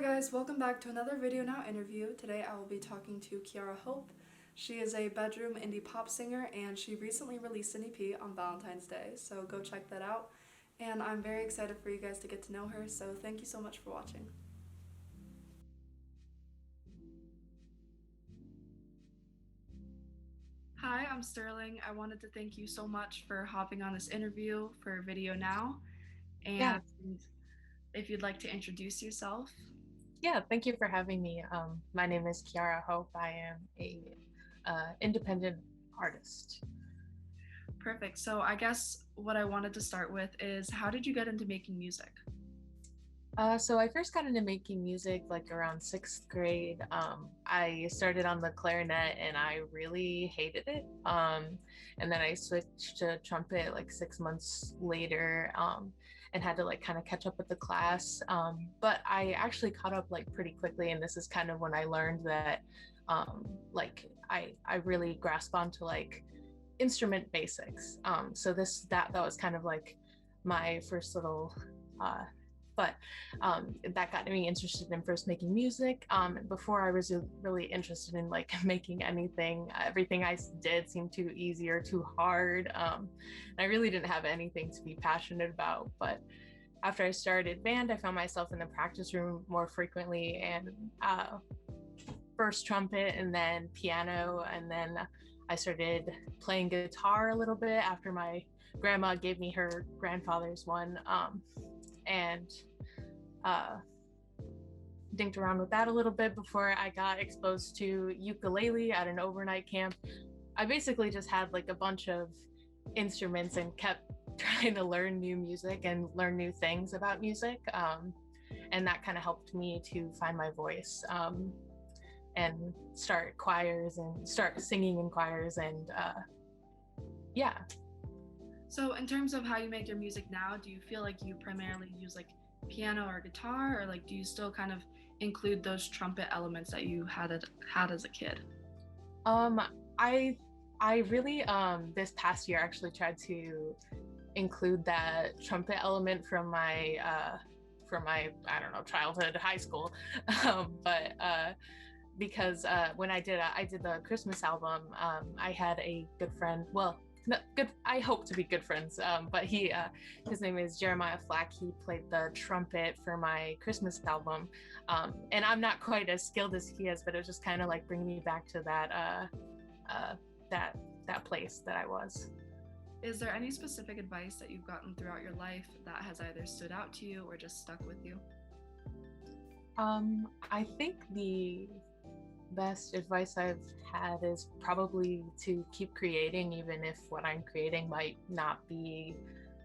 guys, welcome back to another Video Now interview. Today I will be talking to Kiara Hope. She is a bedroom indie pop singer and she recently released an EP on Valentine's Day, so go check that out. And I'm very excited for you guys to get to know her, so thank you so much for watching. Hi, I'm Sterling. I wanted to thank you so much for hopping on this interview for Video Now. Yeah, And if you'd like to introduce yourself. yeah. Thank you for having me. My name is Kiara Hope. I am a independent artist. Perfect. So I guess what I wanted to start with is how did you get into making music? So I first got into making music like around sixth grade. I started on the clarinet and I really hated it. And then I switched to trumpet like 6 months later, and had to like kind of catch up with the class. But I actually caught up like pretty quickly, and this is kind of when I learned that I really grasp onto like instrument basics. So that was kind of like my first little uh, but that got me interested in first making music. Before I was really interested in like making anything, everything I did seemed too easy or too hard. I really didn't have anything to be passionate about. But after I started band, I found myself in the practice room more frequently, and first trumpet and then piano, and then I started playing guitar a little bit after my grandma gave me her grandfather's one. And uh, dinked around with that a little bit before I got exposed to ukulele at an overnight camp. I basically just had like a bunch of instruments and kept trying to learn new music and learn new things about music. And that kind of helped me to find my voice, and start choirs and start singing in choirs. And yeah. So, in terms of how you make your music now, do you feel like you primarily use like piano or guitar, or like do you still kind of include those trumpet elements that you had as a kid? Um, I I really this past year actually tried to include that trumpet element from my I don't know, childhood, high school. But because when I did the Christmas album, I had a good friend. Well, not good. I hope to be good friends. But his name is Jeremiah Flack. He played the trumpet for my Christmas album, and I'm not quite as skilled as he is, but it was just kind of like bringing me back to uh, that place that I was. Is there any specific advice that you've gotten throughout your life that has either stood out to you or just stuck with you? I think the best advice I've had is probably to keep creating, even if what I'm creating might not be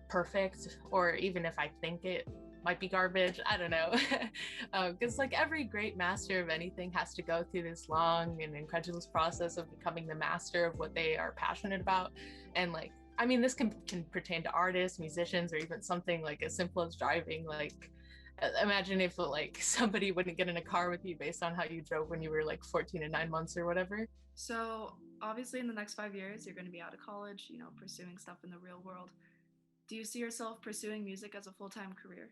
perfect, or even if I think it might be garbage. I don't know. Because like every great master of anything has to go through this long and incredulous process of becoming the master of what they are passionate about. And like, I mean, this can pertain to artists, musicians, or even something like as simple as driving. Like, imagine if like somebody wouldn't get in a car with you based on how you drove when you were like 14 and 9 months or whatever. So, obviously, in the next 5 years, you're going to be out of college, pursuing stuff in the real world. Do you see yourself pursuing music as a full time career?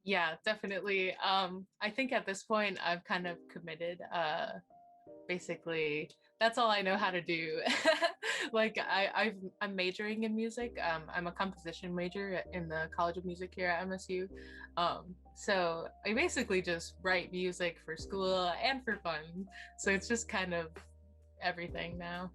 Yeah, definitely. I think at this point I've kind of committed. Basically, that's all I know how to do. Like I'm majoring in music. I'm a composition major in the College of Music here at MSU. So I basically just write music for school and for fun. So it's just kind of everything now.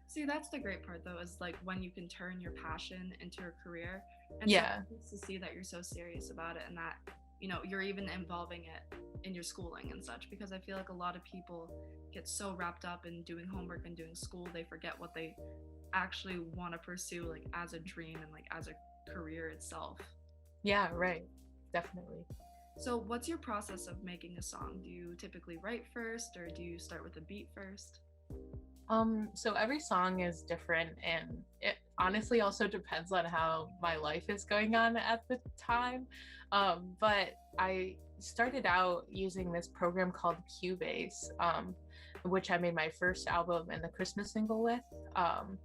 See, that's the great part though, is like when you can turn your passion into a career. And so Yeah. it's to see that you're so serious about it and that, you're even involving it in your schooling and such. Because I feel like a lot of people get so wrapped up in doing homework and doing school, they forget what they actually want to pursue, like as a dream and like as a career itself. Yeah, right. Definitely. So, what's your process of making a song? Do you typically write first or do you start with a beat first? So every song is different, and it honestly also depends on how my life is going on at the time. But I started out using this program called Cubase, which I made my first album and the Christmas single with. Um,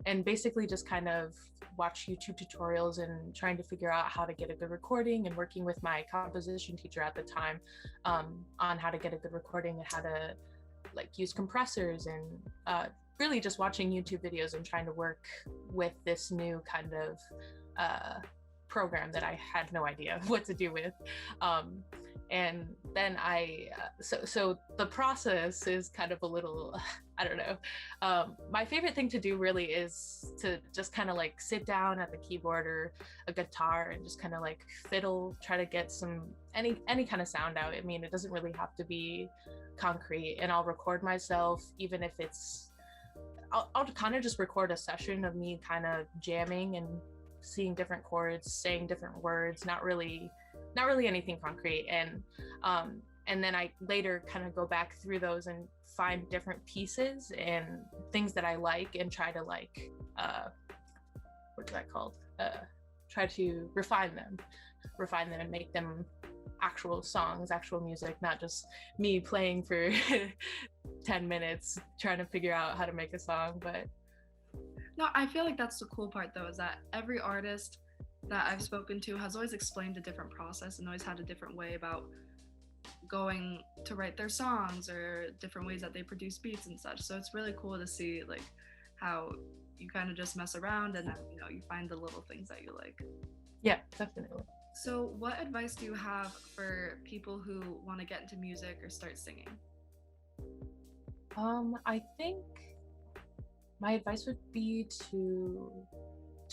and basically just kind of watch YouTube tutorials and trying to figure out how to get a good recording, and working with my composition teacher at the time on how to get a good recording and how to like use compressors, and really just watching YouTube videos and trying to work with this new kind of program that I had no idea what to do with. And then so the process is kind of a little, I don't know. My favorite thing to do really is to just kind of like sit down at the keyboard or a guitar and just kind of like fiddle, try to get any kind of sound out. I mean, it doesn't really have to be concrete, and I'll record myself, even if I'll kind of just record a session of me kind of jamming and seeing different chords, saying different words, not really anything concrete. And then I later kind of go back through those and find different pieces and things that I like, and try to like what's that called? Try to refine them and make them actual songs, actual music, not just me playing for 10 minutes trying to figure out how to make a song. But no, I feel like that's the cool part though, is that every artist that I've spoken to has always explained a different process and always had a different way about going to write their songs, or different ways that they produce beats and such. So it's really cool to see like how you kind of just mess around, and then you find the little things that you like. Yeah, definitely. So what advice do you have for people who want to get into music or start singing? I think my advice would be to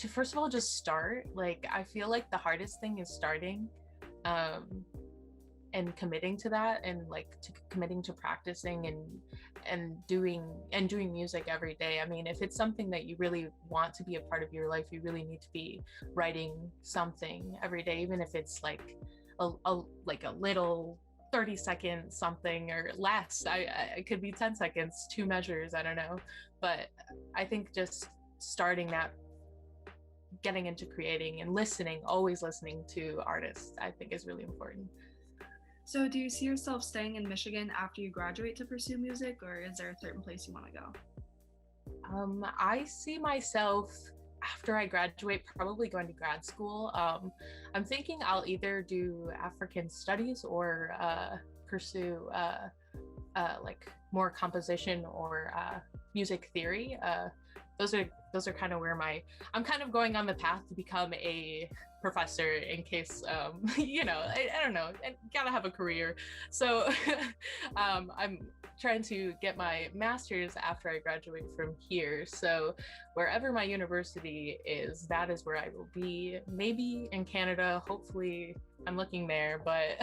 first of all just start. Like, I feel like the hardest thing is starting, and committing to that, and like committing to practicing and doing music every day. I mean, if it's something that you really want to be a part of your life, you really need to be writing something every day, even if it's like a little 30-second something or less. I could be 10 seconds, 2 measures, I don't know. But I think just starting that, getting into creating and always listening to artists, I think is really important. So do you see yourself staying in Michigan after you graduate to pursue music, or is there a certain place you want to go? I see myself, after I graduate, probably going to grad school. I'm thinking I'll either do African studies or pursue like more composition or music theory. Those are kind of where I'm kind of going on the path to become a professor, in case I don't know, I gotta have a career. So I'm trying to get my master's after I graduate from here. So wherever my university is, that is where I will be. Maybe in Canada, hopefully I'm looking there, but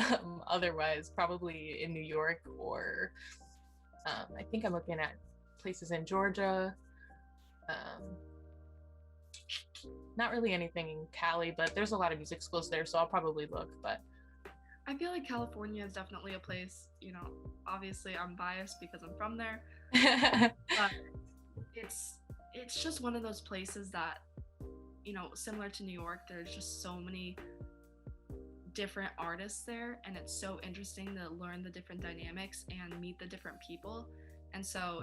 otherwise probably in New York, or I think I'm looking at places in Georgia. Not really anything in Cali, but there's a lot of music schools there, so I'll probably look. But I feel like California is definitely a place, obviously I'm biased because I'm from there, but it's just one of those places that, similar to New York, there's just so many different artists there, and it's so interesting to learn the different dynamics and meet the different people. And so,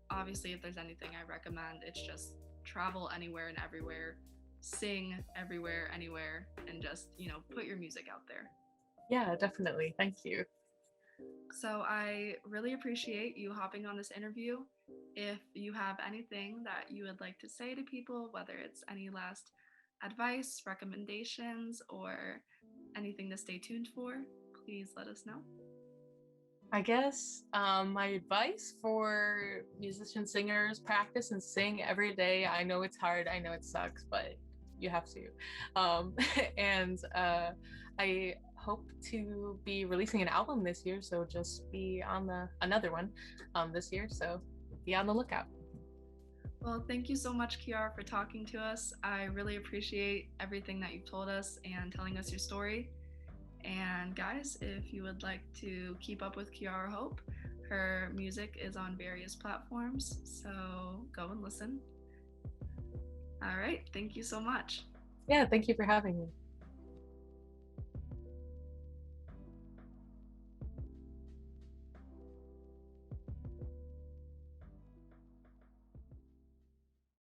obviously if there's anything I recommend, it's just travel anywhere and everywhere, sing everywhere, anywhere, and just, put your music out there. Yeah, definitely. Thank you. So I really appreciate you hopping on this interview. If you have anything that you would like to say to people, whether it's any last advice, recommendations, or anything to stay tuned for, please let us know. I guess my advice for musician singers: practice and sing every day. I know it's hard, I know it sucks, but you have to. And I hope to be releasing an album this year, so just be on another one this year, so be on the lookout. Well, thank you so much, Kiara, for talking to us. I really appreciate everything that you've told us and telling us your story. And guys, if you would like to keep up with Kiara Hope, her music is on various platforms, so go and listen. All right, thank you so much. Yeah, thank you for having me.